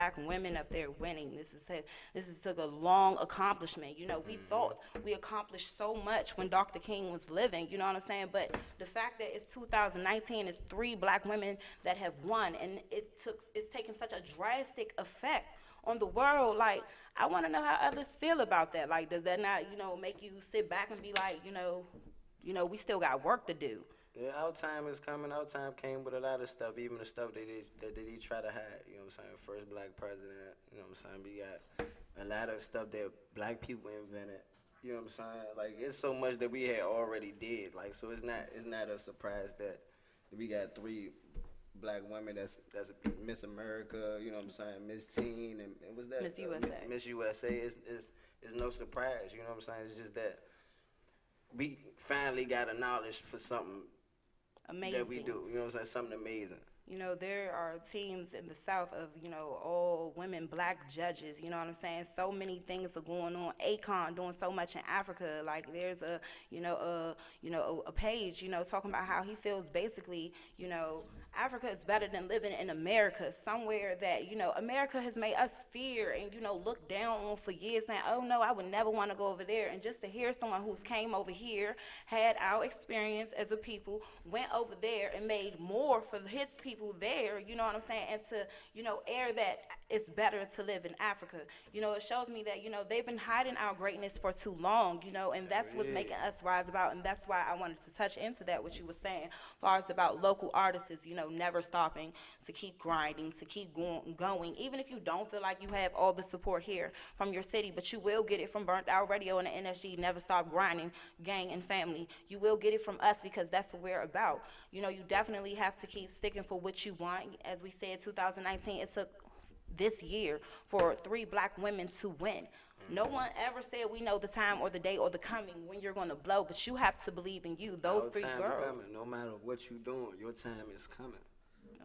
black women up there winning. This is took a long accomplishment. You know, we thought we accomplished so much when Dr. King was living. You know what I'm saying? But the fact that it's 2019, it's three black women that have won, and it's taken such a drastic effect on the world. Like, I want to know how others feel about that. Like, does that not, make you sit back and be like, we still got work to do? Yeah, our time is coming. Our time came with a lot of stuff, even the stuff that they try to hide. You know what I'm saying? First black president. You know what I'm saying? We got a lot of stuff that black people invented. You know what I'm saying? Like, it's so much that we had already did. Like, so it's not a surprise that we got three black women that's Miss America. You know what I'm saying? Miss Teen and what's that? Miss USA. Miss USA is no surprise. You know what I'm saying? It's just that we finally got acknowledged for something Amazing. That we do, you know what I'm saying? Something amazing. There are teams in the South of, all women black judges, you know what I'm saying? So many things are going on. Akon doing so much in Africa. Like, there's a page, talking about how he feels basically, Africa is better than living in America, somewhere that, America has made us fear and, look down on for years, saying, oh no, I would never want to go over there. And just to hear someone who's came over here, had our experience as a people, went over there and made more for his people there, you know what I'm saying, and to, air that it's better to live in Africa. It shows me that, they've been hiding our greatness for too long, and that's what's making us rise about, and that's why I wanted to touch into that, what you were saying, as far as about local artists, never stopping, to keep grinding, to keep going, even if you don't feel like you have all the support here from your city, but you will get it from Burnt Out Radio and the NSG, Never Stop Grinding, Gang and Family. You will get it from us because that's what we're about. You definitely have to keep sticking for what you want. As we said, 2019, it took this year for three black women to win. No one ever said we know the time or the day or the coming when you're going to blow, but you have to believe in you. Those three girls. Coming. No matter what you're doing, your time is coming.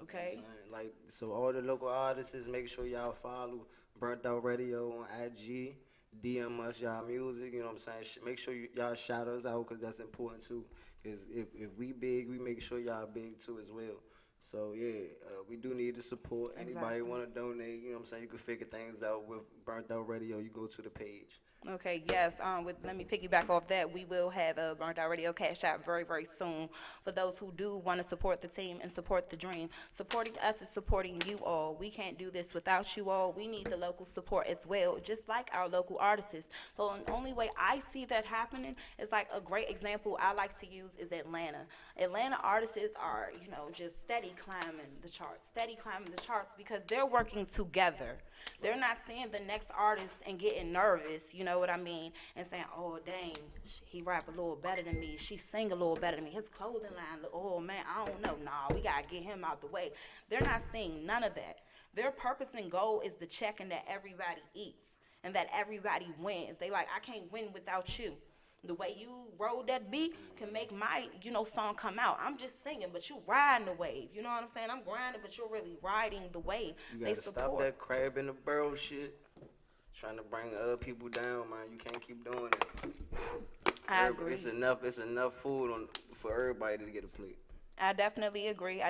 Okay. You know like, so all the local artists, make sure y'all follow Burnt Out Radio on IG. DM us y'all music, you know what I'm saying? Make sure y'all shout us out because that's important too. Because if we big, we make sure y'all big too as well. So, yeah, we do need the support. Anybody want to donate, you know what I'm saying? You can figure things out with Burnt Out Radio. You go to the page. Okay, yes. Let me piggyback off that. We will have a Burnt Out Radio Cash App very, very soon for those who do want to support the team and support the dream. Supporting us is supporting you all. We can't do this without you all. We need the local support as well, just like our local artists. So the only way I see that happening is, like, a great example I like to use is Atlanta. Atlanta artists are, just steady climbing the charts because they're working together. They're not seeing the next artist and getting nervous, you know what I mean, and saying, oh, dang, he rap a little better than me, she sing a little better than me, his clothing line, oh, man, I don't know, nah, we got to get him out the way. They're not seeing none of that. Their purpose and goal is the check and that everybody eats and that everybody wins. They like, I can't win without you. The way you rode that beat can make my, song come out. I'm just singing, but you riding the wave. You know what I'm saying? I'm grinding, but you're really riding the wave. You gotta stop that crab in the barrel shit. Trying to bring other people down, man. You can't keep doing it. I agree. It's enough food for everybody to get a plate. I definitely agree.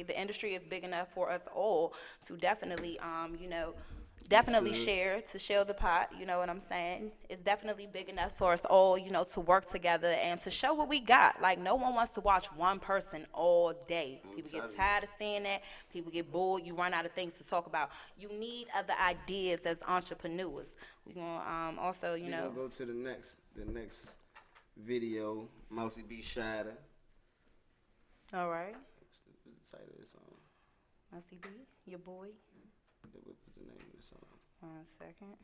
The industry is big enough for us all to definitely, definitely share the pot, you know what I'm saying? It's definitely big enough for us all, to work together and to show what we got. Like, no one wants to watch one person all day. People get tired of seeing that. People get bored. You run out of things to talk about. You need other ideas as entrepreneurs. We're going to also, We're going to go to the next video, Mousy B. Shatter. All right. What's the title of the song? Mousy B, your boy. What's the name of the song? 1 second.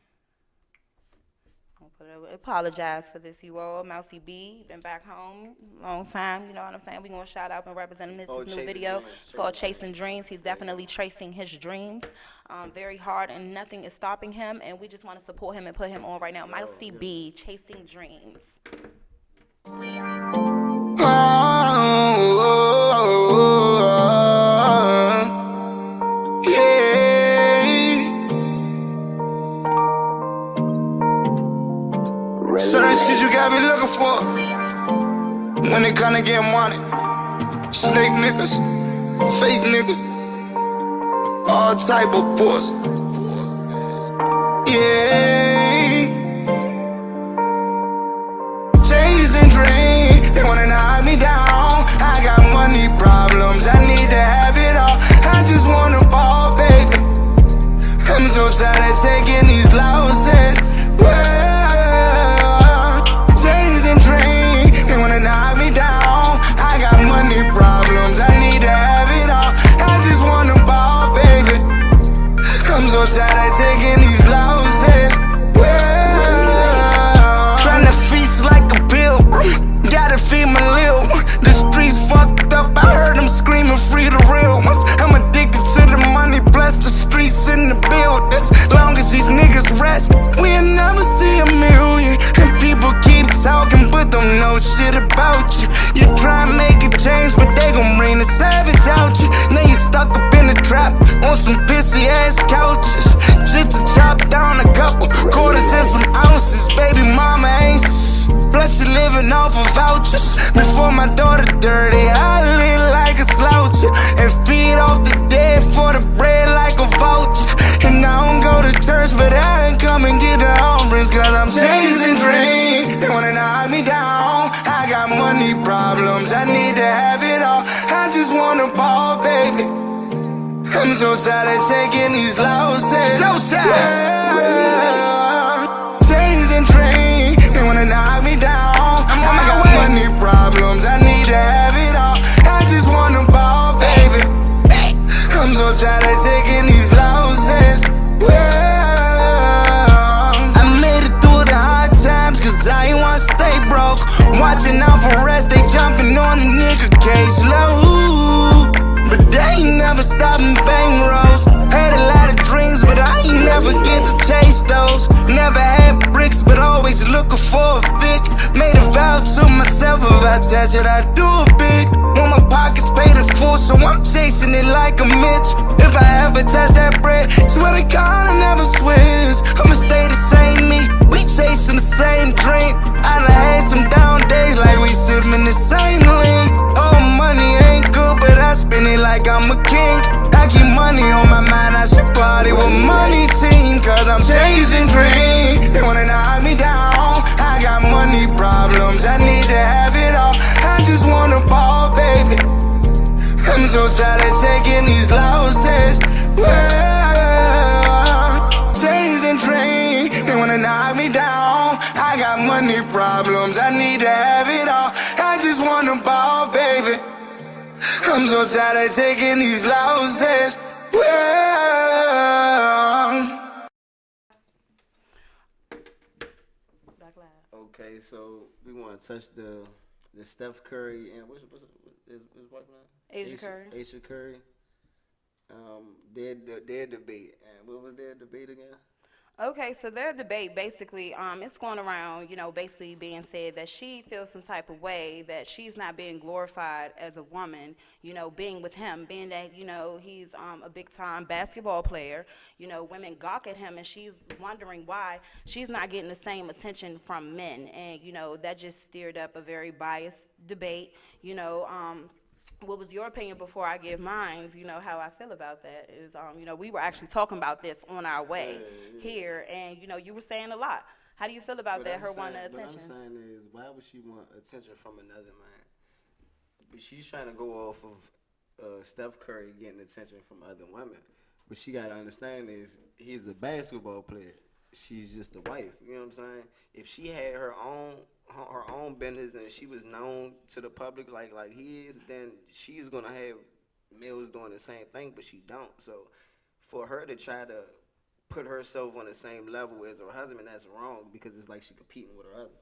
Apologize for this, you all. Mousy B, been back home long time, you know what I'm saying? We're going to shout out and represent him. This new video. It's called Chasing Dreams. He's definitely tracing his dreams very hard, and nothing is stopping him, and we just want to support him and put him on right now. Mousy B, Chasing Dreams. So that shit you gotta be looking for when it come to get money. Snake niggas, fake niggas. all type of pussy. Yeah. Chasing dreams, they wanna knock me down. I got money problems, I need to have it all. I just wanna ball, baby. I'm so tired of taking these losses. Well, chasing dreams, they wanna knock me down. I got money problems, I need to have it all. I just wanna ball, baby. I'm so tired of taking these losses. Well, trying to feast like a pill. Gotta feed my lil. The streets fucked up. I heard them screaming free the real ones. I'm addicted to the money, plus the streets in the buildings. Long as these niggas rest, we'll never see a million. And people keep talking, but don't know shit about you. You try and make a change, but they gon' bring the savage out you. Now you stuck up in the trap on some pissy ass couches. Just to chop down a couple quarters and some ounces. Baby mama ain't plus she living off of vouchers. Before my daughter dirty, I live like a sloucher. And feed off the dead for the bread like a voucher. And I don't go to church, but I ain't come and get the offerings. Cause I'm chasing dreams, they wanna knock me down. I got money problems, I need to have it all. I just wanna ball, baby. I'm so tired of taking these losses. So tired. Chasing dreams, they wanna knock me down. I got money problems, I need to have it all. I just wanna ball, baby. I'm so tired of taking these losses. Well, I made it through the hard times, cause I ain't wanna stay broke. Watching out for rest, they jumping on the nigga case low. But they ain't never stopping bang rolls. Had a lot of dreams, but I ain't never get to chase those. Never had bricks, but always looking for a fix. Made a vow to myself, if I touch it, I do it big. When my pockets paid in full, so I'm chasing it like a Mitch. If I ever touch that bread, swear to God I never switch. I'ma stay the same me, we chasing the same dream. I done had some down days like we sipping the same lean. Oh, money ain't good, but I spend it like I'm a king. I keep money on my mind, I should party with money team. Cause I'm chasing dreams, they wanna knock me down. I got money problems, I need to have it all. I just wanna ball, baby. I'm so tired of taking these losses. Well, chasing dreams, they wanna knock me down. I got money problems, I need to have it all. I just wanna ball, baby. I'm so tired of taking these losses. Well, Black Lab. Okay, so we want to touch the Steph Curry and what's his wife name? Asia Curry. Asia Curry. Their debate, and what was their debate again? Okay, so their debate basically, it's going around, basically being said that she feels some type of way that she's not being glorified as a woman, being with him, being that, he's a big time basketball player, women gawk at him and she's wondering why she's not getting the same attention from men. And, that just stirred up a very biased debate, what was your opinion before I give mine? How I feel about that is, we were actually talking about this on our way here, and you were saying a lot. How do you feel about that? Her wanting attention. What I'm saying is, why would she want attention from another man? But she's trying to go off of Steph Curry getting attention from other women. What she got to understand is, he's a basketball player. She's just a wife. You know what I'm saying? If she had her own business and she was known to the public like he is, then she's gonna have males doing the same thing, but she don't. So for her to try to put herself on the same level as her husband, that's wrong, because it's like she competing with her husband.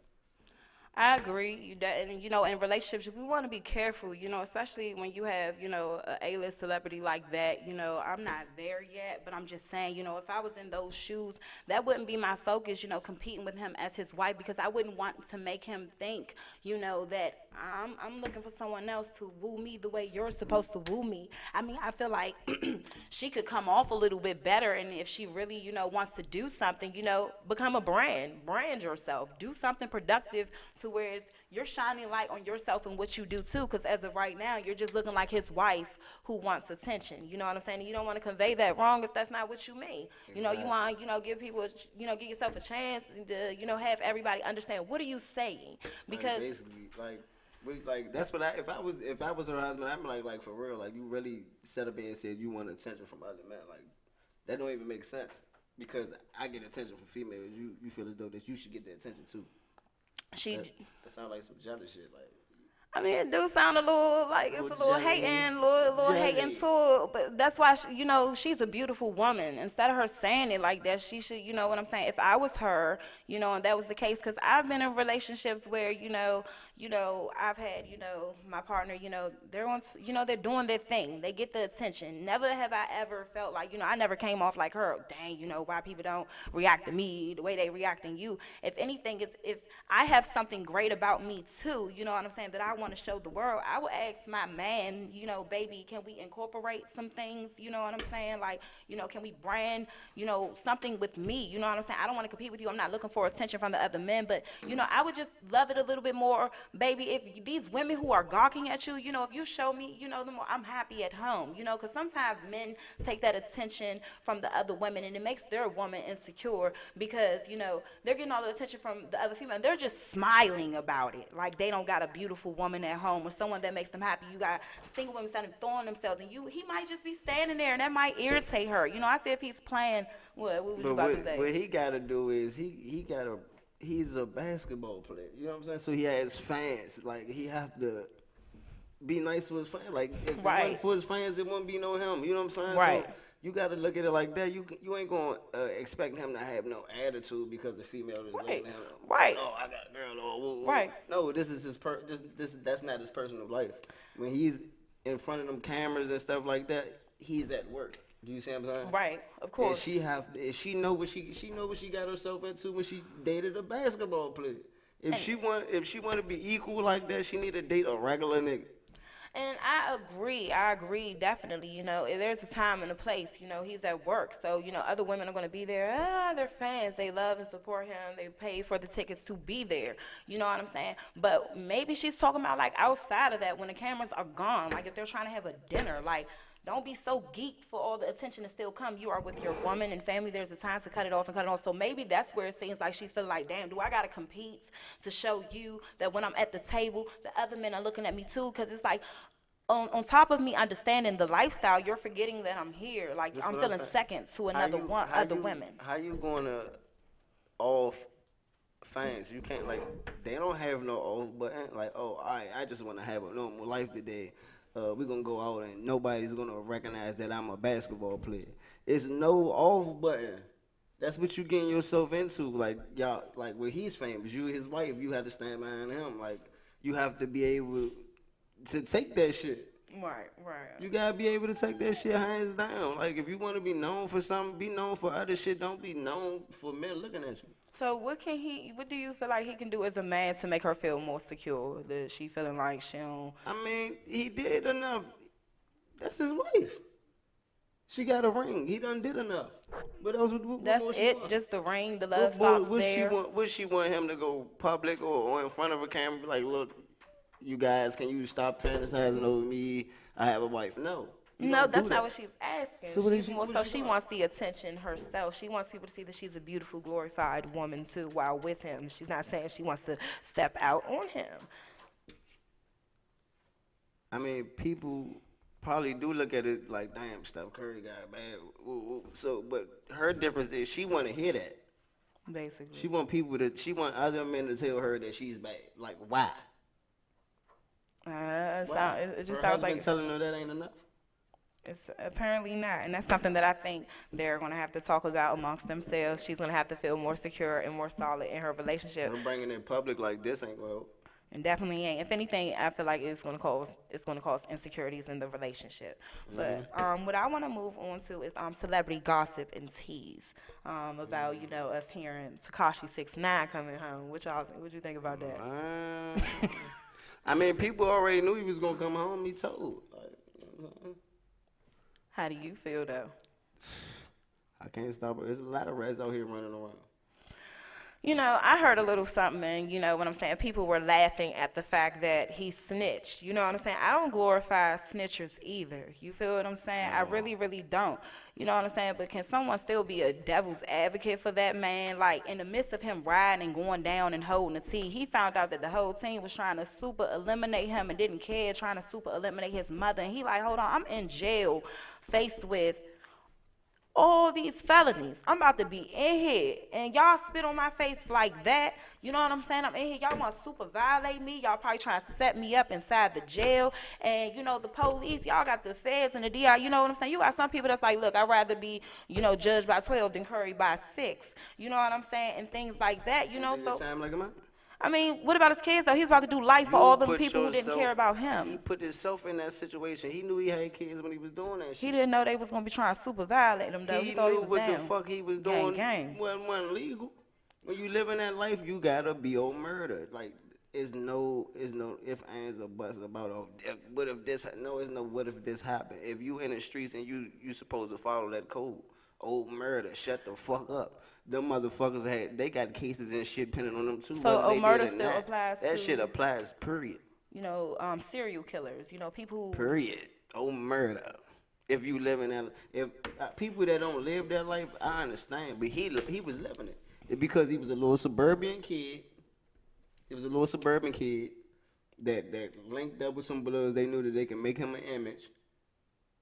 I agree. And in relationships, we want to be careful. Especially when you have a A-list celebrity like that. I'm not there yet, but I'm just saying. If I was in those shoes, that wouldn't be my focus. Competing with him as his wife, because I wouldn't want to make him think, that I'm looking for someone else to woo me the way you're supposed to woo me. I mean, I feel like she could come off a little bit better, and if she really, wants to do something, become a brand yourself, do something productive to where you're shining light on yourself and what you do too. Because as of right now, you're just looking like his wife who wants attention. You know what I'm saying? You don't want to convey that wrong if that's not what you mean. You know, you Exactly. want give people, give yourself a chance to have everybody understand what are you saying Like because basically, like that's what I if I was her husband, I'd be like for real, like you really set up and said you want attention from other men, like that don't even make sense because I get attention from females. You feel as though that you should get the attention too. she. That sounds like some jealous shit, like I mean, it do sound a little like it's a little jelly, hating, little hating jelly. to it. But that's why she's a beautiful woman. Instead of her saying it like that, she should, what I'm saying. If I was her, and that was the case, because I've been in relationships where, I've had, my partner, they're on, they're doing their thing. They get the attention. Never have I ever felt like, I never came off like her. Dang, why people don't react to me the way they react to you. If anything, if I have something great about me too, you know what I'm saying, that I want to show the world, I would ask my man, baby, can we incorporate some things, you know what I'm saying? Like, can we brand, something with me, you know what I'm saying? I don't want to compete with you. I'm not looking for attention from the other men, but, I would just love it a little bit more, baby, if these women who are gawking at you, if you show me, the more I'm happy at home, because sometimes men take that attention from the other women and it makes their woman insecure because, they're getting all the attention from the other female and they're just smiling about it. Like they don't got a beautiful woman at home or someone that makes them happy. You got single women standing throwing themselves and he might just be standing there and that might irritate her. I say if he's playing, what was you But about to say? what he gotta do is he's a basketball player. You know what I'm saying? So he has fans. Like he have to be nice to his fans. Like if it Right. wasn't for his fans, it wouldn't be no him. You know what I'm saying? Right. So you got to look at it like that. You ain't gonna expect him to have no attitude because the female is looking Right. at him. Right. Oh, I got a girl. Oh, woo, woo. Right. No, this is his that's not his personal life. When he's in front of them cameras and stuff like that, he's at work. Do you see what I'm saying? Right. Of And course. she know what she know what she got herself into when she dated a basketball player. If she want to be equal like that, she need to date a regular nigga. And I agree, definitely. There's a time and a place. He's at work, so other women are going to be there. They're fans. They love and support him. They pay for the tickets to be there. You know what I'm saying? But maybe she's talking about like outside of that when the cameras are gone. Like if they're trying to have a dinner, like. Don't be so geeked for all the attention to still come. You are with your woman and family. There's a time to cut it off and cut it off. So maybe that's where it seems like she's feeling like, damn, do I got to compete to show you that when I'm at the table, the other men are looking at me too? Because it's like, on top of me understanding the lifestyle, you're forgetting that I'm here. Like, That's I'm what feeling saying. second to other women. How you gonna off fans? You can't they don't have no off button. Like all right, I just want to have a normal life today. We're gonna go out and nobody's gonna recognize that I'm a basketball player. It's no off button. That's what you getting yourself into. Like y'all, like when he's famous, you his wife, you have to stand behind him. Like you have to be able to take that shit. Right. You gotta be able to take that shit hands down. Like if you want to be known for something, be known for other shit. Don't be known for men looking at you. So what do you feel like he can do as a man to make her feel more secure? That she feeling like she don't. I mean, he did enough. That's his wife. She got a ring. He done did enough. What else? What That's more she it. want? Just the ring, the love stops What she there. want? What she want him to go public or in front of a camera? Be like, look, you guys, can you stop fantasizing over me? I have a wife. No. You No, don't do that's not that. what she's asking. So what is she- what is she She want? wants the attention herself. She wants people to see that she's a beautiful, glorified woman too, while with him. She's not saying she wants to step out on him. I mean, people probably do look at it like, damn, Steph Curry got bad. Woo, woo. So, but her difference is she want to hear that. Basically. She want other men to tell her that she's bad. Like, why? It just Her sounds husband like telling her that ain't enough. it's apparently not, and that's something that I think they're going to have to talk about amongst themselves. She's going to have to feel more secure and more solid in her relationship. Her bringing it public like this ain't gonna help. And definitely ain't. If anything, I feel like it's gonna cause insecurities in the relationship. But what I want to move on to is celebrity gossip and tease about us hearing Tekashi 6ix9ine coming home. What you think about that? I mean, people already knew he was gonna come home. He told. How do you feel though? I can't stop it. There's a lot of rats out here running around. I heard a little something, and what I'm saying, people were laughing at the fact that he snitched. You know what I'm saying? I don't glorify snitchers either. You feel what I'm saying? At I all. really, really don't. You know what I'm saying? But can someone still be a devil's advocate for that man? Like, in the midst of him riding and going down and holding the team, he found out that the whole team was trying to super eliminate him and didn't care, trying to super eliminate his mother. And he like, hold on, I'm in jail faced with all these felonies. I'm about to be in here, and y'all spit on my face like that. You know what I'm saying? I'm in here. Y'all want to super violate me. Y'all probably trying to set me up inside the jail. And, the police, y'all got the feds and the DI. You know what I'm saying? You got some people that's like, look, I'd rather be, judged by 12 than curried by 6. You know what I'm saying? And things like that, You think your So, time like a man? I mean, what about his kids, though? He's about to do life for You all them put people who didn't yourself. care about He him. put himself in that situation. He knew he had kids when he was doing that He shit. didn't know they was going to be trying to super violate him, though. He He thought he knew was what the down. fuck he was Gang, doing gang. wasn't legal. When you live in that life, you gotta be old murder. Like, it's no if, ands, or buts about, oh, what if this, no, it's no what if this happened. If you in the streets and you supposed to follow that code, old murder, shut the fuck up. Them motherfuckers they got cases and shit pending on them too, So, whether they murder did or still not. applies That to, shit applies, period. serial killers, people who, Period. Old murder. If you live in that, if people that don't live that life, I understand. But he was living it. It's because he was a little suburban kid. He was a little suburban kid that linked up with some bloods. They knew that they can make him an image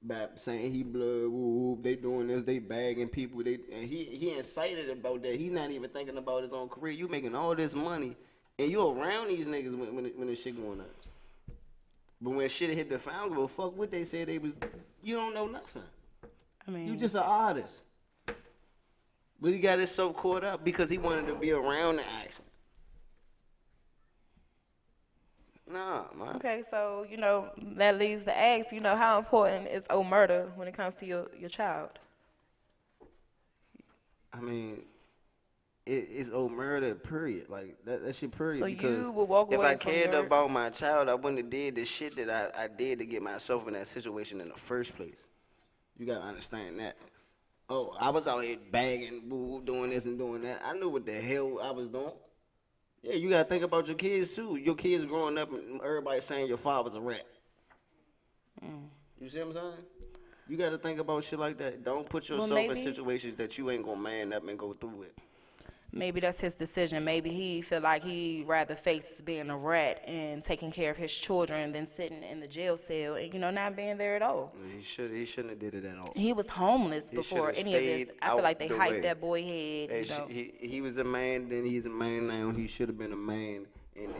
by saying he blood. Woo, they doing this. They bagging people. And he incited about that. He not even thinking about his own career. You making all this money, and you around these niggas when this shit going on. But when shit hit the fan, I don't give a fuck what they said they was. You don't know nothing. I mean, You just an artist. But he got himself caught up because he wanted to be around the action. Nah, man. okay, so, that leads to ask, how important is murder when it comes to your child? I mean, it's old murder, period. Like, that shit, period. So because you would walk if away I from cared your... about my child, I wouldn't have did the shit that I did to get myself in that situation in the first place. You gotta understand that. Oh, I was out here bagging, doing this and doing that. I knew what the hell I was doing. Yeah, you gotta think about your kids too. Your kids growing up and everybody saying your father's a rat. You see what I'm saying? You gotta think about shit like that. Don't put yourself in situations that you ain't gonna man up and go through it. Maybe that's his decision. Maybe he feel like he'd rather face being a rat and taking care of his children than sitting in the jail cell and, not being there at all. He shouldn't have did it at all. He was homeless He before shoulda any of this. stayed I feel like they out the hyped way. that boy head, He was a man, then he's a man now. He should have been a man and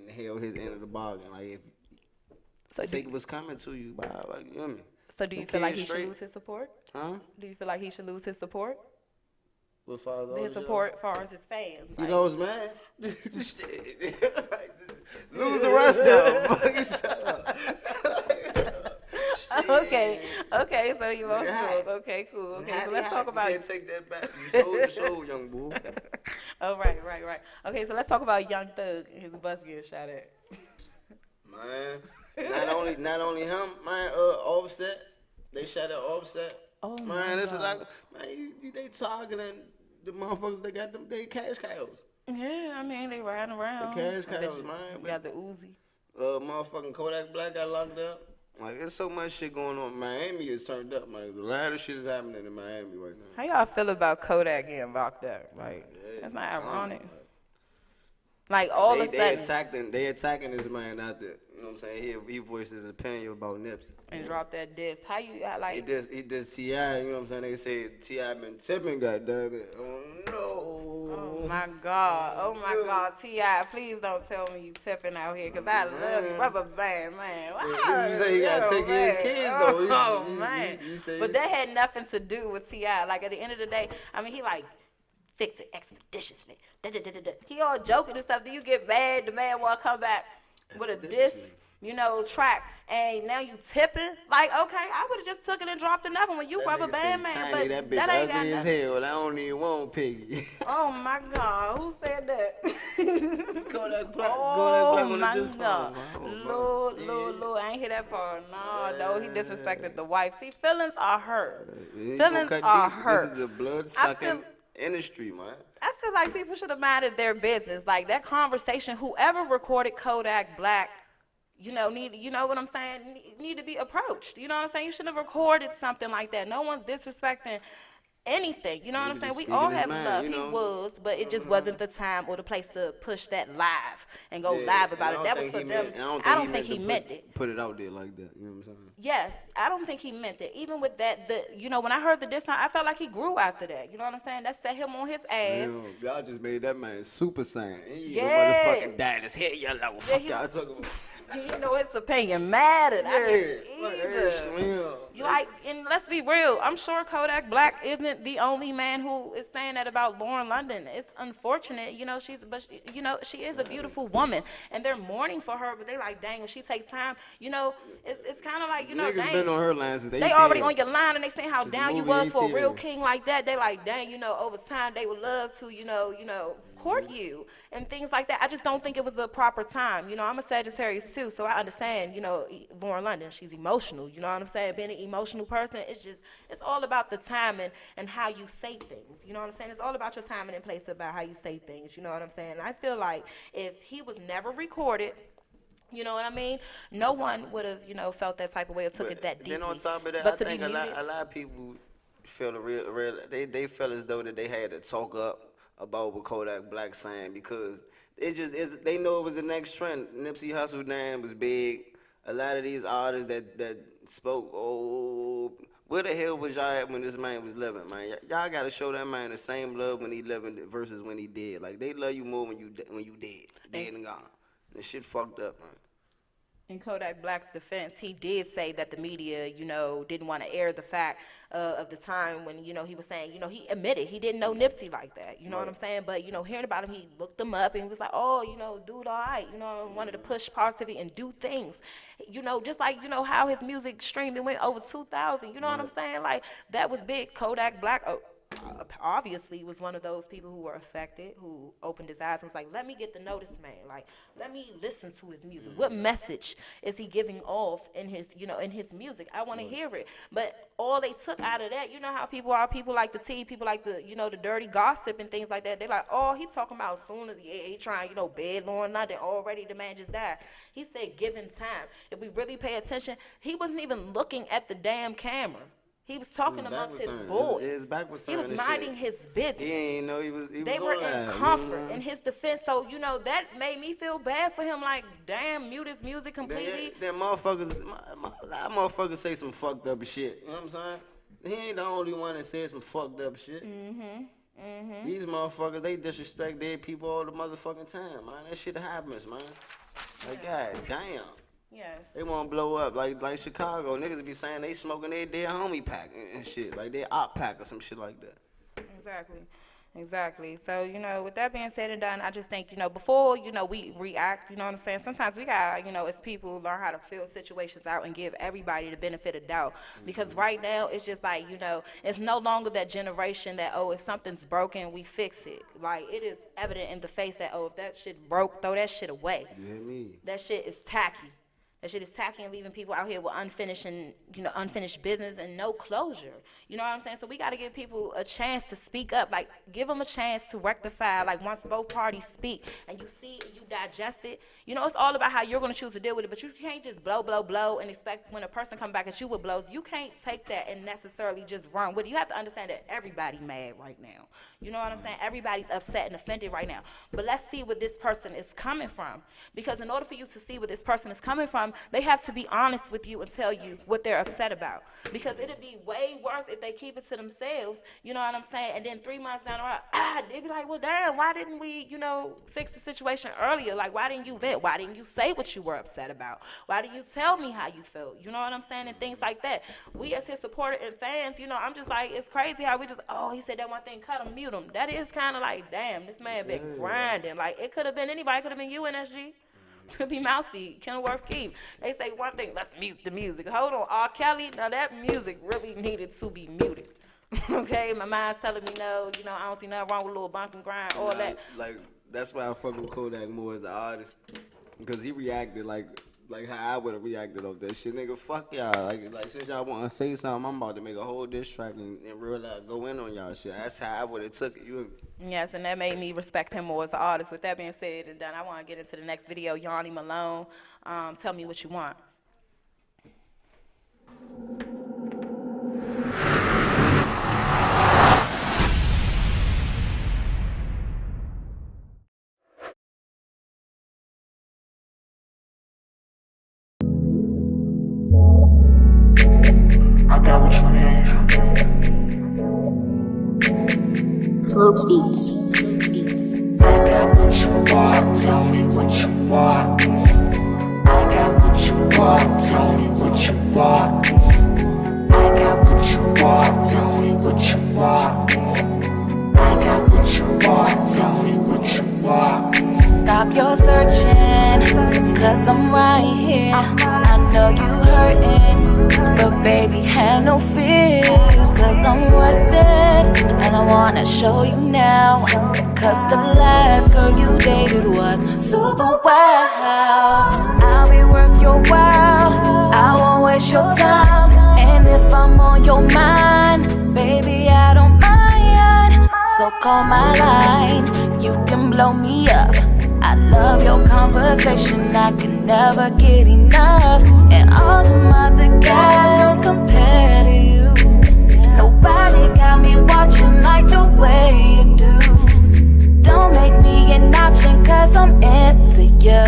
held his end of the bargain. Like, if take what's coming to you, like, you know what I mean? So do you Them feel like kids he should straight. lose his support? Huh? Do you feel like he should lose his support? What far as all His this shit? support as far as his fans. He Like, goes, man. Lose the rest of them. okay, so you lost yours. Okay, cool. Okay, so let's talk about... You can't take that back. You sold your soul, young boy. Oh, right. Okay, so let's talk about Young Thug and his bus getting shot at. Man, not only him, man, Offset. They shot at Offset. Oh, man, my this is God. like, man, they talking and the motherfuckers, they got them, they cash cows. Yeah, I mean, they riding around. The cash I bet cows, you man. got the Uzi. Motherfucking Kodak Black got locked up. Like, there's so much shit going on. Miami is turned up, man. There's a lot of shit is happening in Miami right now. How y'all feel about Kodak getting locked up? Like, that's not ironic. Like, all of a sudden... They attacking this man out there. You know what I'm saying? He voiced his opinion about Nipsey. And drop that disc. How you, like... He does T.I., you know what I'm saying? They say T.I. been tipping, goddammit. Oh, no. Oh, my God. T.I., please don't tell me you tipping out here, because I love you. Rubber band, man. Wow. You say he got to take care of his kids, though. Oh, man. But that had nothing to do with T.I. Like, at the end of the day, I mean, he, like, fix it expeditiously. He all joking and stuff. Do you get mad? The man will come back with a disc, track, and now you tipping? Like, okay, I would have just took it and dropped another one. You Rubber Band Man, but that bitch that ain't got ugly as nothing. hell. I don't even want Piggy. Oh my God, who said that? Kodak Black Oh on my this God, song. Lord, I ain't hear that part. No, he disrespected the wife. See, feelings are hurt. This Feelings are hurt. This is a blood-sucking industry, man. I feel feel like people should have minded their business. Like that conversation, whoever recorded Kodak Black, you know what I'm saying, need to be approached. You know what I'm saying? You shouldn't have recorded something like that. No one's disrespecting anything. You know what I'm Nigga saying? just We speaking all his have mind, love. you He know. was, but it just wasn't the time or the place to push that live and go Yeah, live and I about it. don't That was think for he them. meant. I don't I think he don't think meant to he meant it. put it out there like that. You know what I'm saying? Yes, I don't think he meant it. Even with that, when I heard the diss song, I felt like he grew after that. You know what I'm saying? That set him on his ass. Damn, y'all just made that man super saiyan. He even Yeah. motherfucking dyed his hair yellow. Yeah, Fuck y'all talking about. you know his opinion mattered. I Yeah, didn't fuck either. that slim. You like, and let's be real. I'm sure Kodak Black isn't the only man who is saying that about Lauren London. It's unfortunate, she is a beautiful woman, and they're mourning for her. But they like, dang, when she takes time, it's kind of like, Niggas dang. been on her line since 18. They already on your line and they saying how Since the down you movie was for a real 18. king like that. They like, dang, over time they would love to, court you and things like that. I just don't think it was the proper time. I'm a Sagittarius too, so I understand, Lauren London, she's emotional. You know what I'm saying? Being an emotional person, it's all about the timing and how you say things. You know what I'm saying? It's all about your timing and place about how you say things. You know what I'm saying? And I feel like if he was never recorded, you know what I mean? No one would have, felt that type of way or took it that deeply. Then on top of that, but I to think be a muted, lot of people feel the real. They feel as though that they had to talk up about what Kodak Black saying because they know it was the next trend. Nipsey Hussle name was big. A lot of these artists that spoke, where the hell was y'all at when this man was living, man? Y'all gotta show that man the same love when he living versus when he dead. Like they love you more when you dead and gone. This shit fucked up, man. in Kodak Black's defense, he did say that the media, didn't want to air the fact of the time when, he was saying, he admitted he didn't know Nipsey like that. You know what I'm saying? But, hearing about him, he looked him up and he was like, oh, dude, all right. Wanted to push positivity and do things. Just like, how his music streamed, it went over 2,000. You know what I'm saying? Like, that was big. Kodak Black, obviously was one of those people who were affected, who opened his eyes and was like, let me get to know this man. Like, let me listen to his music. What message is he giving off in his, in his music? I want to hear it. But all they took out of that, you know how people are, people like the tea, people like the, the dirty gossip and things like that. They're like, oh, he's talking about as soon as he trying, bed Lauren London, already the man just died. He said, given time. If we really pay attention, he wasn't even looking at the damn camera. He was talking amongst his boys. His back was he was minding his business. He ain't know he was They were in comfort in his defense. So, that made me feel bad for him. Like, damn, mute his music completely. Then motherfuckers, a lot of motherfuckers say some fucked up shit. You know what I'm saying? He ain't the only one that said some fucked up shit. These motherfuckers, they disrespect dead people all the motherfucking time, man. That shit happens, man. Like, god damn. Yes. They want to blow up like Chicago. Niggas be saying they smoking their dead homie pack and shit. Like their op pack or some shit like that. Exactly. So, with that being said and done, I just think, before, we react, you know what I'm saying? Sometimes we got, as people, learn how to feel situations out and give everybody the benefit of doubt. Because right now, it's just like, it's no longer that generation that, oh, if something's broken, we fix it. Like, it is evident in the face that, oh, if that shit broke, throw that shit away. You hear me? That shit is tacky. That shit is tacky and leaving people out here with unfinished business and no closure. You know what I'm saying? So we got to give people a chance to speak up. Like, give them a chance to rectify. Like, once both parties speak and you see and you digest it, it's all about how you're going to choose to deal with it. But you can't just blow and expect when a person come back at you with blows. You can't take that and necessarily just run with it. You have to understand that everybody mad right now. You know what I'm saying? Everybody's upset and offended right now. But let's see where this person is coming from. Because in order for you to see where this person is coming from, they have to be honest with you and tell you what they're upset about. Because it'd be way worse if they keep it to themselves, you know what I'm saying? And then 3 months down the road, they'd be like, well, damn, why didn't we, fix the situation earlier? Like, why didn't you vent? Why didn't you say what you were upset about? Why didn't you tell me how you felt? You know what I'm saying? And things like that. We as his supporters and fans, I'm just like, it's crazy how we just, oh, he said that one thing, cut him, mute him. That is kind of like, damn, this man been grinding. Like, it could have been anybody. It could have been you, NSG. Could be Mousy, Kenilworth Keith. They say one thing, let's mute the music. Hold on, R. Kelly, now that music really needed to be muted. Okay, my mind's telling me no, I don't see nothing wrong with a little bump and grind, all that. Like, that's why I fuck with Kodak more as an artist. Because he reacted like like how I would have reacted off that shit, nigga. Fuck y'all. Like since y'all want to say something, I'm about to make a whole diss track and real loud go in on y'all shit. That's how I would have took it. You. Yes, and that made me respect him more as an artist. With that being said and done, I want to get into the next video. Yanni Malone, tell me what you want. I got what you need. Slopes Beats. I got what you want, tell me what you want. I got what you want, tell me what you want. I got what you want, tell me what you want. I got what you want, tell me what you want. Stop your searching, cause I'm right here. I know you hurting, but baby, have no fears, cause I'm worth it. And I wanna show you now, cause the last girl you dated was super wild. I'll be worth your while, I won't waste your time. And if I'm on your mind, baby, I don't mind. So call my line, you can blow me up. I love your conversation, I can never get enough. And all the other guys don't compare to you. Nobody got me watching like the way you do. Don't make me an option, cause I'm into you.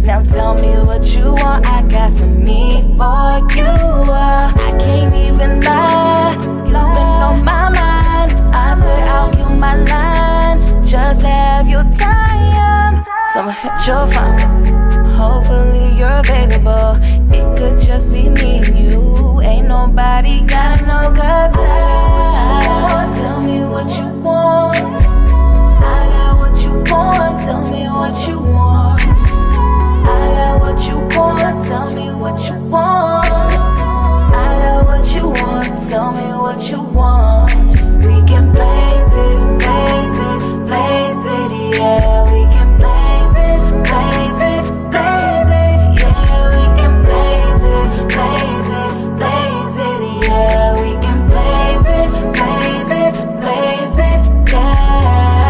Now tell me what you want, I got some meat for you. I can't even lie, you've been on my mind. I swear I'll kill my line, just to have your time. So I'ma hit your phone, hopefully you're available. It could just be me and you, ain't nobody gotta know. Cause tell me what you want. I got what you want, tell me what you want. I got what you want, tell me what you want. I got what you want, tell me what you want. We can blaze it, blaze it, blaze it, yeah. We can blaze it, blaze it, blaze it, yeah. We can blaze it, blaze it, blaze it, yeah. We can blaze it, blaze it, blaze it, yeah.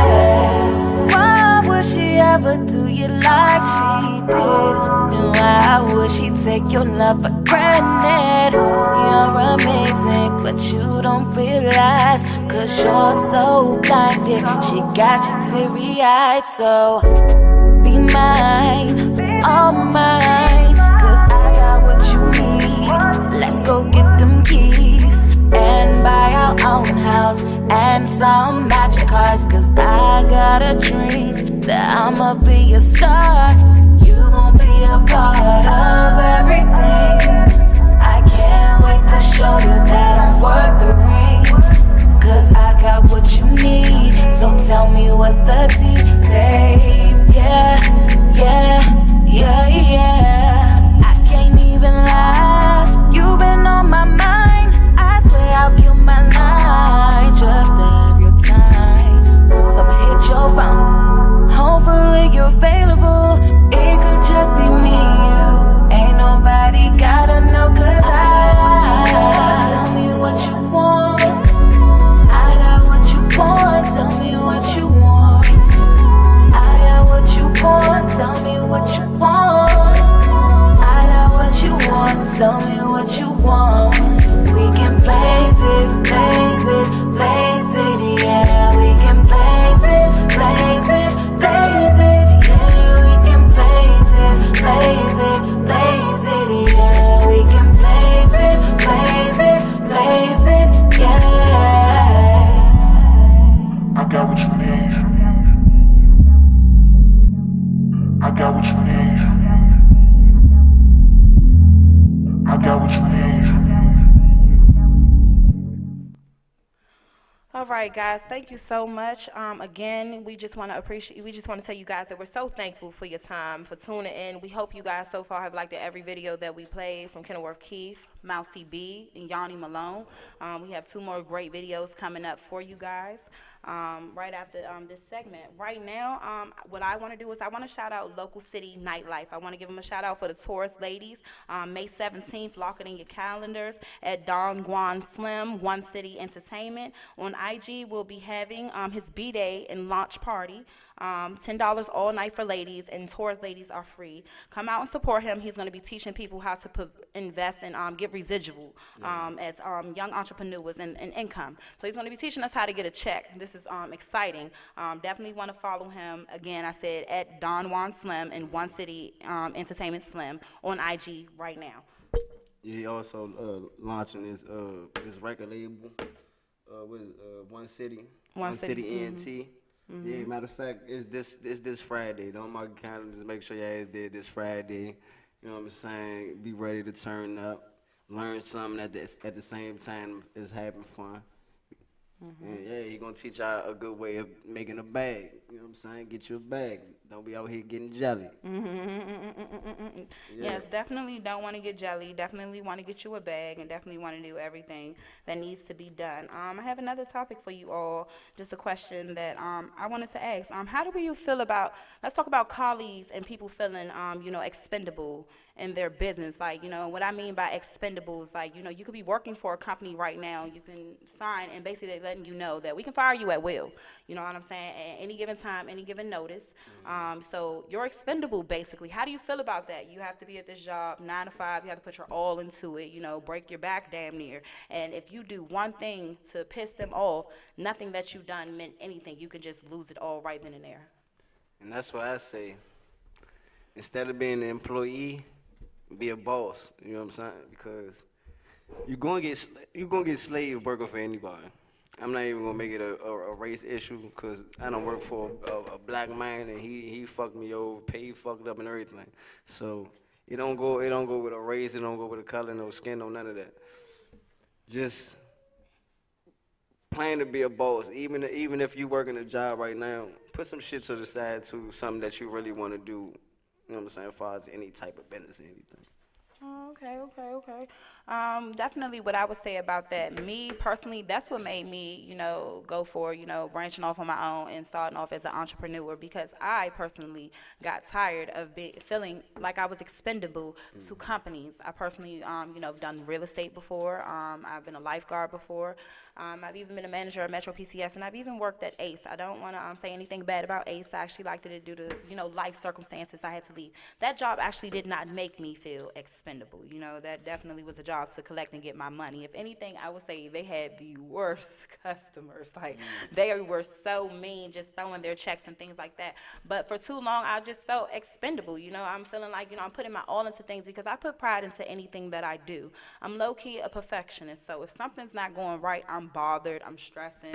Why would she ever do you like she did? And why would she take your love for granted? You're amazing, but you don't realize, cause you're so blinded. She got you teary-eyed, so be mine, all mine. Cause I got what you need. Let's go get them keys and buy our own house and some magic cars. Cause I got a dream that I'ma be a star. You gon' be a part of everything. I can't wait to show you that I'm worth the ring. Cause I got what you need. So tell me what's the tea, babe. Yeah, yeah, yeah, yeah. I can't even lie, you've been on my mind. I swear I'll kill my line, just to have your time. So I'ma hit your phone, hopefully you're available. It could just be me and you, ain't nobody gotta know. Cause tell me what you want. I got what you want, tell me what you want. I got what you want, tell me what you want. I got what you want, tell me what you want. We can blaze it, blaze it, blaze it, yeah. We can blaze it, blaze it, blaze it, yeah. We can blaze it, blaze it, blaze it, yeah. We can blaze it, blaze it, blaze it, yeah. I got what you need. I got what you need. I got what you need. All right, guys, thank you so much. Again, we just want to tell you guys that we're so thankful for your time, for tuning in. We hope you guys so far have liked every video that we played from Kenilworth Keith. Mousy B and Yanni Malone. We have two more great videos coming up for you guys right after this segment. Right now, what I want to do is I want to shout out local city nightlife. I want to give them a shout out for the Taurus ladies. May 17th, lock it in your calendars at Don Guan Slim, One City Entertainment. On IG, we'll be having his B-Day and launch party. $10 all night for ladies, and Taurus ladies are free. Come out and support him. He's going to be teaching people how to invest and get residual as young entrepreneurs and income. So he's going to be teaching us how to get a check. This is exciting. Definitely want to follow him. Again, I said at Don Juan Slim and One City Entertainment Slim on IG right now. Yeah, he also launching his record label with One City ENT. Yeah, matter of fact, it's this Friday. Don't mark your calendars. Make sure your ass there this Friday. You know what I'm saying? Be ready to turn up, learn something at the same time as having fun. And yeah, he gonna teach y'all a good way of making a bag. You know what I'm saying? Get you a bag. Don't be out here getting jelly. Yes, definitely don't want to get jelly. Definitely want to get you a bag, and definitely want to do everything that needs to be done. I have another topic for you all. Just a question that I wanted to ask. How do you feel about? Let's talk about colleagues and people feeling, expendable in their business. Like, what I mean by expendables. Like, you could be working for a company right now. You can sign, and basically they're letting you know that we can fire you at will. You know what I'm saying? At any given time, any given notice. So you're expendable, basically. How do you feel about that? You have to be at this job 9 to 5. You have to put your all into it. Break your back damn near. And if you do one thing to piss them off, nothing that you've done meant anything. You can just lose it all right then and there. And that's why I say, instead of being an employee, be a boss. You know what I'm saying? Because you're gonna get slave working for anybody. I'm not even gonna make it a race issue because I don't work for a black man and he fucked me over, paid fucked up and everything. So it don't go with a race, it don't go with a color, no skin, no none of that. Just plan to be a boss. Even if you working a job right now, put some shit to the side to something that you really want to do. You know what I'm saying? As far as any type of business, anything. Oh, okay. Definitely what I would say about that, me personally, that's what made me, go for, branching off on my own and starting off as an entrepreneur, because I personally got tired of feeling like I was expendable to companies. I personally, done real estate before. I've been a lifeguard before. I've even been a manager at Metro PCS, and I've even worked at ACE. I don't want to say anything bad about ACE. I actually liked it due to, life circumstances. I had to leave. That job actually did not make me feel expendable. That definitely was a job to collect and get my money. If anything, I would say they had the worst customers. Like, they were so mean, just throwing their checks and things like that. But for too long, I just felt expendable. I'm feeling like, I'm putting my all into things because I put pride into anything that I do. I'm low-key a perfectionist, so if something's not going right, I'm bothered, I'm stressing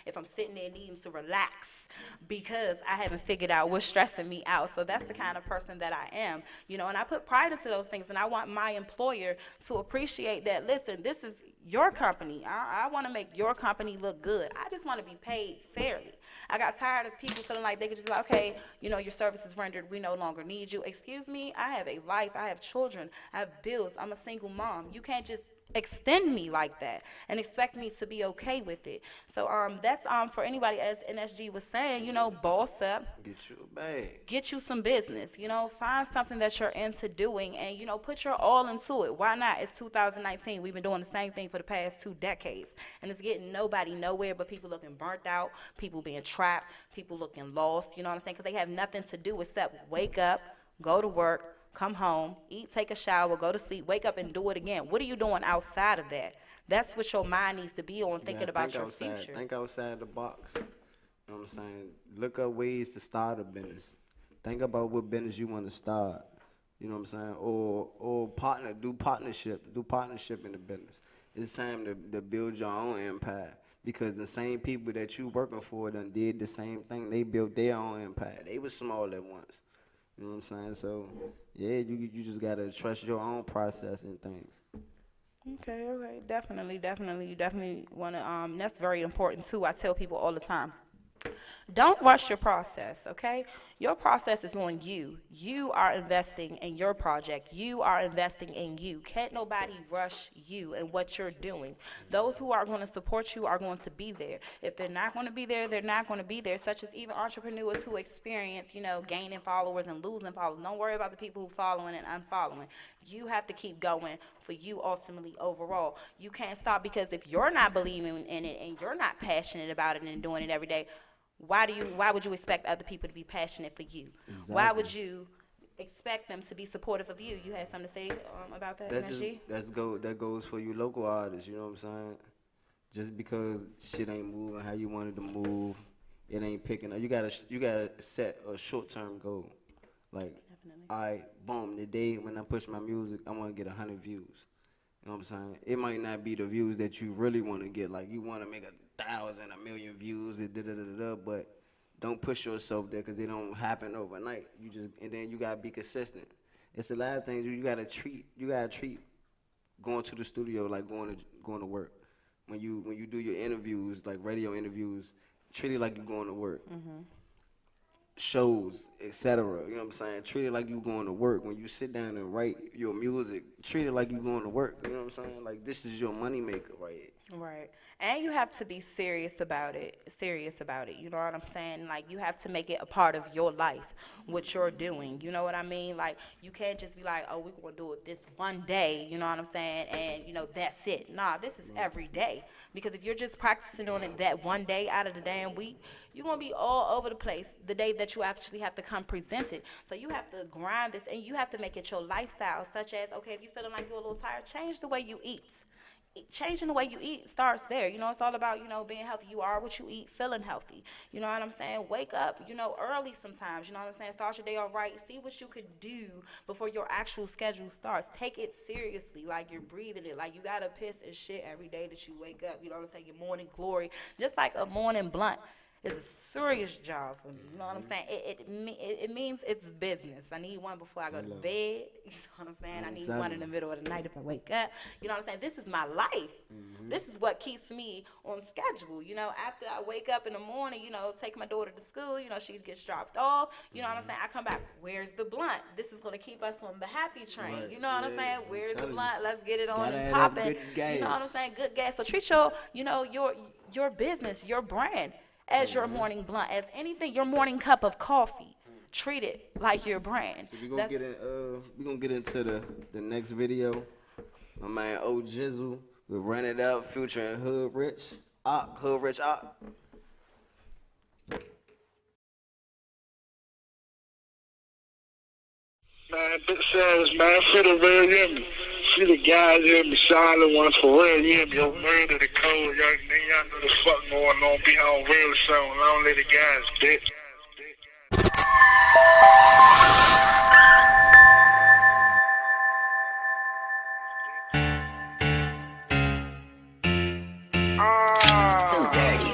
if I'm sitting there needing to relax because I haven't figured out what's stressing me out. So that's the kind of person that I am, and I put pride into those things, and I want my employer to appreciate that. Listen, this is your company. I want to make your company look good. I just want to be paid fairly. I got tired of people feeling like they could just be like, okay, your service is rendered, we no longer need you. Excuse me, I have a life, I have children, I have bills, I'm a single mom. You can't just extend me like that and expect me to be okay with it. So that's for anybody, as NSG was saying, boss up, Get you a bag. get you some business, find something that you're into doing, and put your all into it. Why not? It's 2019. We've been doing the same thing for the past 2 decades, and it's getting nobody nowhere but people looking burnt out, people being trapped, people looking lost, you know what I'm saying, because they have nothing to do except wake up, go to work, come home, eat, take a shower, go to sleep, wake up and do it again. What are you doing outside of that? That's what your mind needs to be on, thinking about your future. Think outside the box. You know what I'm saying? Look up ways to start a business. Think about what business you want to start. You know what I'm saying? Or do partnership in the business. It's time to build your own empire. Because the same people that you working for done did the same thing. They built their own empire. They was small at once. You know what I'm saying? So, yeah, you just got to trust your own process and things. Okay. Definitely. You definitely want to, that's very important, too. I tell people all the time. Don't rush your process, okay? Your process is on you. You are investing in your project. You are investing in you. Can't nobody rush you and what you're doing. Those who are going to support you are going to be there. If they're not going to be there, they're not going to be there, such as even entrepreneurs who experience, gaining followers and losing followers. Don't worry about the people who following and unfollowing. You have to keep going for you ultimately overall. You can't stop, because if you're not believing in it and you're not passionate about it and doing it every day, why would you expect other people to be passionate for you? Exactly. Why would you expect them to be supportive of you? You had something to say about that, MSG? That goes for you local artists, you know what I'm saying? Just because shit ain't moving how you want it to move, it ain't picking up. You gotta set a short-term goal. Like, boom, the day when I push my music, I want to get 100 views. You know what I'm saying? It might not be the views that you really want to get. Like, you want to make 1,000, 1,000,000 views, but don't push yourself there, because it don't happen overnight. And then you gotta be consistent. It's a lot of things you gotta treat. You gotta treat going to the studio like going to work. When you do your interviews, like radio interviews, treat it like you're going to work. Mm-hmm. Shows, etc. You know what I'm saying? Treat it like you going to work. When you sit down and write your music, treat it like you going to work. You know what I'm saying? Like, this is your money maker, right? Right. And you have to be serious about it. You know what I'm saying? Like, you have to make it a part of your life, what you're doing. You know what I mean? Like, you can't just be like, oh, we're going to do it this one day, you know what I'm saying? And, that's it. Nah, this is every day. Because if you're just practicing on it that one day out of the damn week, you're going to be all over the place the day that you actually have to come present it. So you have to grind this, and you have to make it your lifestyle, such as, okay, if you're feeling like you're a little tired, change the way you eat. Changing the way you eat starts there. It's all about, being healthy. You are what you eat, feeling healthy. You know what I'm saying? Wake up, early sometimes. You know what I'm saying? Start your day off right. See what you could do before your actual schedule starts. Take it seriously, like you're breathing it. Like, you got to piss and shit every day that you wake up. You know what I'm saying? Your morning glory. Just like a morning blunt. It's a serious job for me. You know what I'm saying? It means it's business. I need one before I go to bed. You know what I'm saying? I need one in the middle of the night if I wake up. You know what I'm saying? This is my life. Mm-hmm. This is what keeps me on schedule. After I wake up in the morning, take my daughter to school, she gets dropped off. You know what I'm saying? I come back, where's the blunt? This is going to keep us on the happy train. Right. You know what I'm saying? Where's the blunt? Let's get it on Gotta and have popping. good gas. You know what I'm saying? Good gas. So treat your business, your brand, as your morning blunt, as anything, your morning cup of coffee. Treat it like your brand. So we're gonna get into the next video. My man O Jizzle will Run It Up, Future and Hood Rich Op. Man, big savage, man. Free the real, you hear me? Free the guys, you hear me? Solid ones for real, you hear me? Yo, murder the code, y'all know the fuck going on. Be on real soon. Long live the guys, bitch. Too dirty.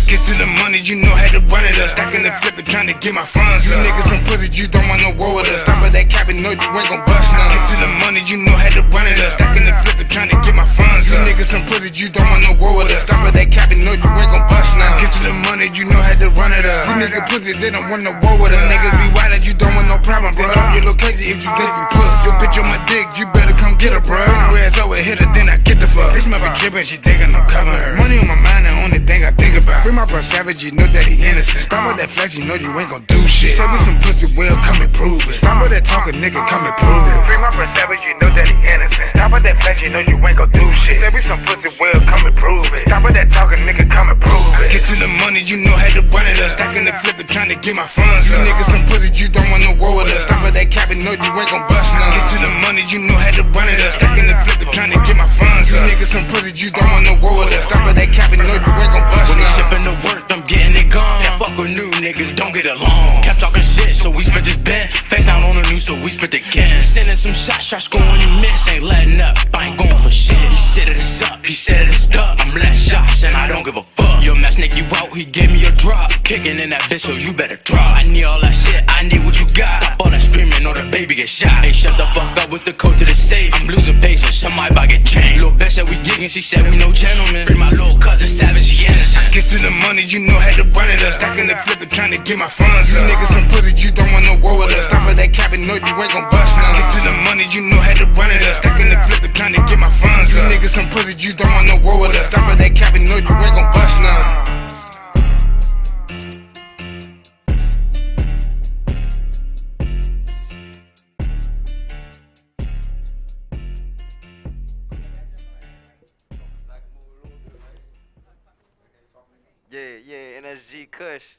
Get to the money, you know how to run it up. Stacking the flip it, trying to get my funds up. You niggas some pussies, you don't want no war with us. Stop at that cap and know you ain't gon' bust none. Get to the money, you know how to run it up. Stacking the flip it, trying to get my funds up. You niggas some pussies, you don't want no war with us. Stop at that cap and know you ain't gon' bust none. Get to the money, you know how to run it up. You niggas pussies, they don't want no war with us. Niggas be wild, you don't want no problem, bro. Drop your location if you think you puss. Your bitch on my dick, you better come get her, bro. Her ass over hit her, then I get the fuck. Bitch might be trippin', she thinkin' I'm covering her. Money on my mind, the only thing I think about. Free my bro Savage, you know that he innocent. Stop with that flex, you know you ain't gon' do shit. Say we some pussy, well, come and prove it. Stop with that talking, nigga, come and prove it. Free my bro Savage, you know that he innocent. Stop with that flex, you know you ain't gon' do shit. Say we some pussy, well, come and prove it. Stop with that talking, nigga, come and prove it. Get to the money, you know how to run it up. Stacking the flip it, trying to get my funds up. You niggas some pussy, you don't want no war with us. Stop with that cap and know you ain't gon' bust none. Get to the money, you know how to run it up. Stacking the flip it, trying to get my funds up. You niggas some pussy, you don't want no war with us. Stop with that cap and know you ain't gon' bust none. When they shipping the work, I'm getting it gone. And fuck with new niggas, don't get along. Kept talking shit, so we spent this bent. Face out on the news, so we spent again. Sending some shots scoring you miss. Ain't letting up, I ain't going for shit. He said it is up, he said it is stuck. I'm letting shots and I don't give a fuck. Yo, man, snake you out, he gave me a drop. Kicking in that bitch, so you better drop. I need all that shit, I need what you got. Stop all that screaming or the baby get shot. and she said we no gentlemen. Free my little cousin Savage, he innocent. Get to the money, you know had to run it up. Stacking the flip and trying to get my funds up. You niggas some pussy, you don't want no war with us. Time for that cap and know you ain't gon' bust none. Get to the money, you know had to run it up. Stacking the flip and trying to get my funds up. You niggas some pussy, you don't want no war with us. Time for that cap and know you ain't gon' bust none. Yeah, NSG Kush.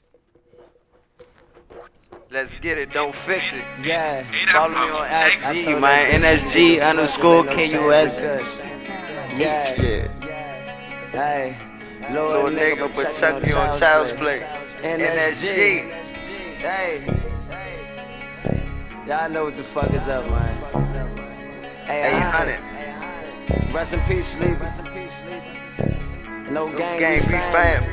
Let's get it, don't fix it. Yeah. Follow me on IG, man. NSG _KUS. Yeah. Hey. Little nigga, but chuck me on child's play. NSG. Hey. Y'all know what the fuck is up, man. Hey, 800. Rest in peace, sleeper. No gang, we fam.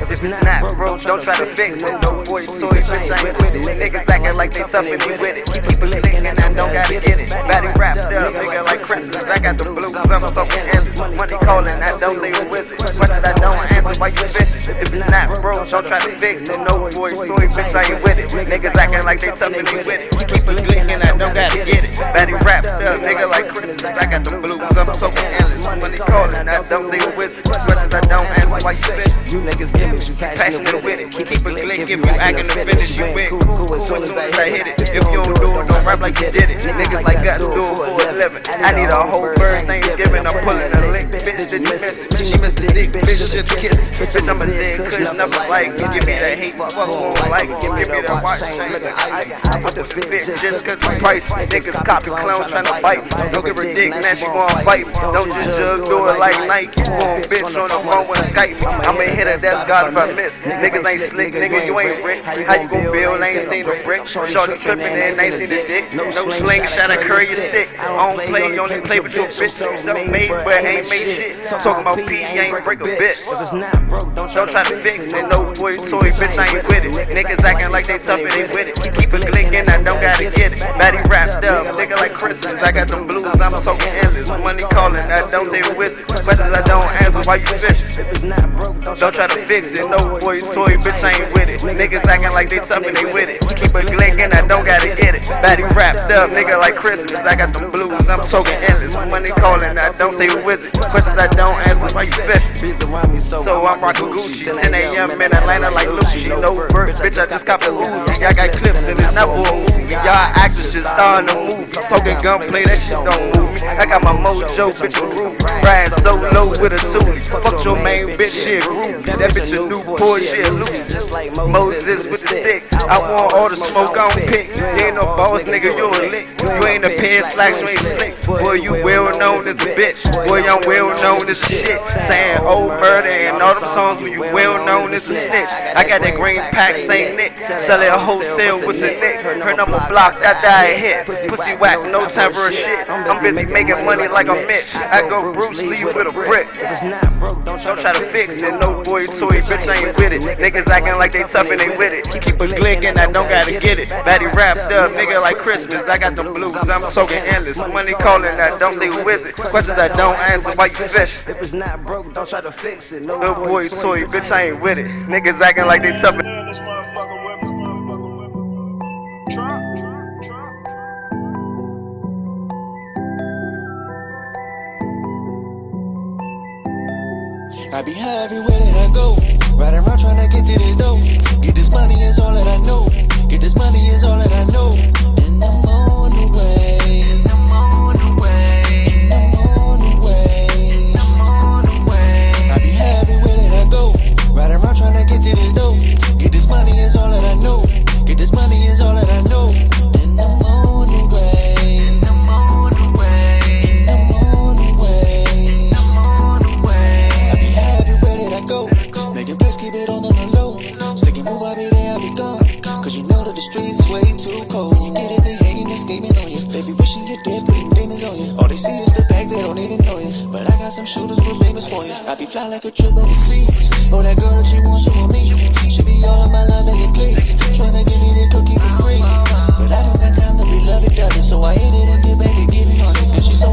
If it's not broke, don't try to fix it. No boy, toy, bitch, I ain't with it. Niggas acting like they tough and we with it. Keep it licking and I don't gotta get it. Body wrapped up, nigga, like Christmas. I got the blues, I'm talking endless. Money calling, I don't say who is it. Questions I don't answer, why you fishing? If it's not broke, don't try to fix it. No boy, toy, bitch, I ain't with it. Niggas acting like they tough and we with it. Keep it licking, I don't gotta get it. Body wrapped up, nigga, like Christmas. I got the blues, I'm talking endless. Money calling, I don't say who is it. Questions I don't answer, why you fishing? You niggas give me, you passionate with it. Keep it click, if you acting to finish, you win. Cool as soon as I hit it. If you don't do it, don't rap like you did it. Niggas like us do it for a living. I need a whole bird Thanksgiving. I'm pulling a lick. Bitch, did you miss it? She missed the dick. Bitch, should kiss it. Bitch, I'm a dead kush, never like me. Give me that hate, fuck won't like it. Give me that watch chain, look at ice. I put the fit just cause it's price. Niggas copy clown trying to fight. Don't give her dick, now she wanna fight. Don't just jug, do it like Nike. You want bitch on the phone with a Skype. I'ma hit her, that's God if I miss. Niggas ain't slick, nigga, you ain't rich. How you gon' build? I ain't seen the brick. Shorty trippin' and ain't seen the dick. No slingshot, I curry your stick. I don't play, you only play with your bitch. You self-made, but ain't made shit. Talking about P, you ain't break a bitch. Don't try to fix it. No boy, toy, bitch, I ain't with it. Niggas acting like they tough and they with it. Keep it clicking, I don't gotta get it. Body wrapped up, nigga like Christmas. I got them blues, I'm talking endless. Money calling, I don't say who is it. Questions I don't answer, why you fishing? Don't try to fix it. No boy, toy, bitch, I ain't with it. Niggas acting like they tough and they with it. Keep it clicking, I don't gotta get it. Body wrapped up, nigga like Christmas. I got them blues, I'm talking endless. Money calling, I don't say who is it. Questions I don't answer, why you fishing? So I'm rockin' Gucci, 10 a.m. in Atlanta like Lucy. No bird, bitch, I just copped a Uzi. Y'all got clips and it's not for a movie. Y'all actors should star in the movie. Talking gunplay, that shit don't move me. I got my mojo, bitch, a groovy. Riding so low with a toolie. Fuck your main bitch, she a groovy. That bitch a new boy, she a loose. Moses with the stick. I want all the smoke, I don't pick. You ain't no boss, nigga, you a lick. You ain't a pair of slacks, you ain't slick. Boy, you well known as a bitch. Boy, I'm well known as a shit. Saying old murder and all them songs where you well known as a snitch. I got that green pack, same Nick. Sell it wholesale with a Nick. Her number blocked after I hit. Pussy whack, no time for a shit. I'm busy making money like a Mitch. I go Bruce Lee with a brick. Don't try to fix it. No boy, toy, bitch, I ain't with it. Niggas acting like they tough and they with it. Keep it clicking, I don't gotta get it. Body wrapped up, nigga like Christmas. I got them blues, I'm talking endless. Money calling, I don't say who is it. Questions I don't answer, why you fish? If it's not broke, don't try to fix it. No boy, toy, bitch, I ain't with it. Niggas acting like they tough and I be high everywhere that I go. Riding around trying to get to this dough. Get this money is all that I know. Get this money is all that I know. And I'm on the way. And I'm on the way. And I'm on the way. And I'm on the way. I be high everywhere that I go. Riding around trying to get to this dough. Get this money is all that I know. Get this money is all that I know. And I'm on the way. And I'm on the way. And I'm on the way. And I'm on the way. I be high everywhere that I go. Making plays, keep it on the low. Sticking move, I be there, I be gone. Cause you know that the streets is way too cold. You get it, they hating, they scheming on you. Baby wishing you dead, putting demons on you. All they see is the fact they don't even know you. But I got some shooters with famous for you. I be fly like a trip overseas. Oh, that girl that you want, she want me. She be all in my life, begging please. Tryna give me the cookie for free. But I don't got time to be lovey-dovey, so I hit it and get back to giving on it. And she so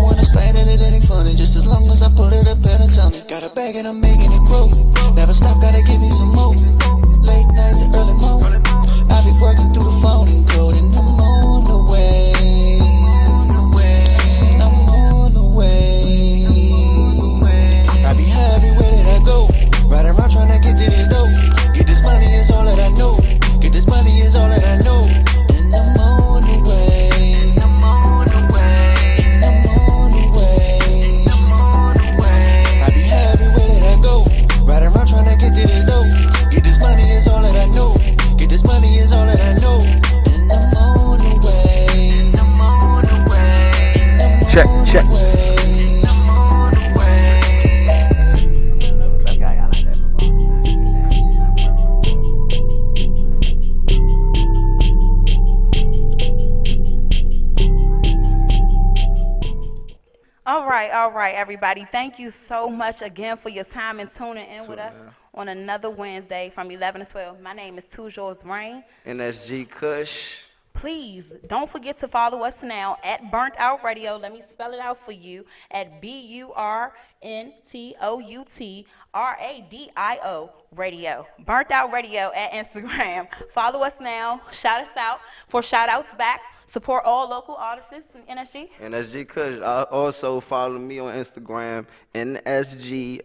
all right, everybody. Thank you so much again for your time and tuning in with us on another Wednesday from 11 to 12. My name is Toujours Rain. And that's G Kush. Please don't forget to follow us now at Burnt Out Radio. Let me spell it out for you at BURNTOUTRADIO Radio. Burnt Out Radio at Instagram. Follow us now. Shout us out for shout outs back. Support all local artists in NSG. NSG Kush. Also follow me on Instagram, NSG_KUSH.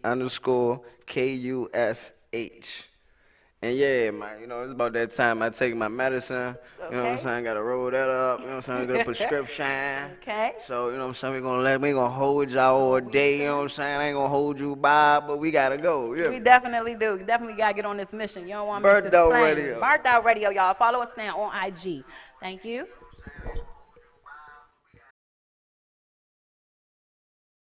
And yeah, man, you know, it's about that time I take my medicine. You know what I'm saying? Gotta roll that up. You know what I'm saying? Get a prescription. Okay. So, you know what I'm saying? We gonna hold y'all all day. You know what I'm saying? I ain't gonna hold you by, but we gotta go. Yeah. We definitely do. Definitely gotta get on this mission. You don't want to miss this Burnt Out plan. Radio. Burnt Out Radio, y'all. Follow us now on IG. Thank you.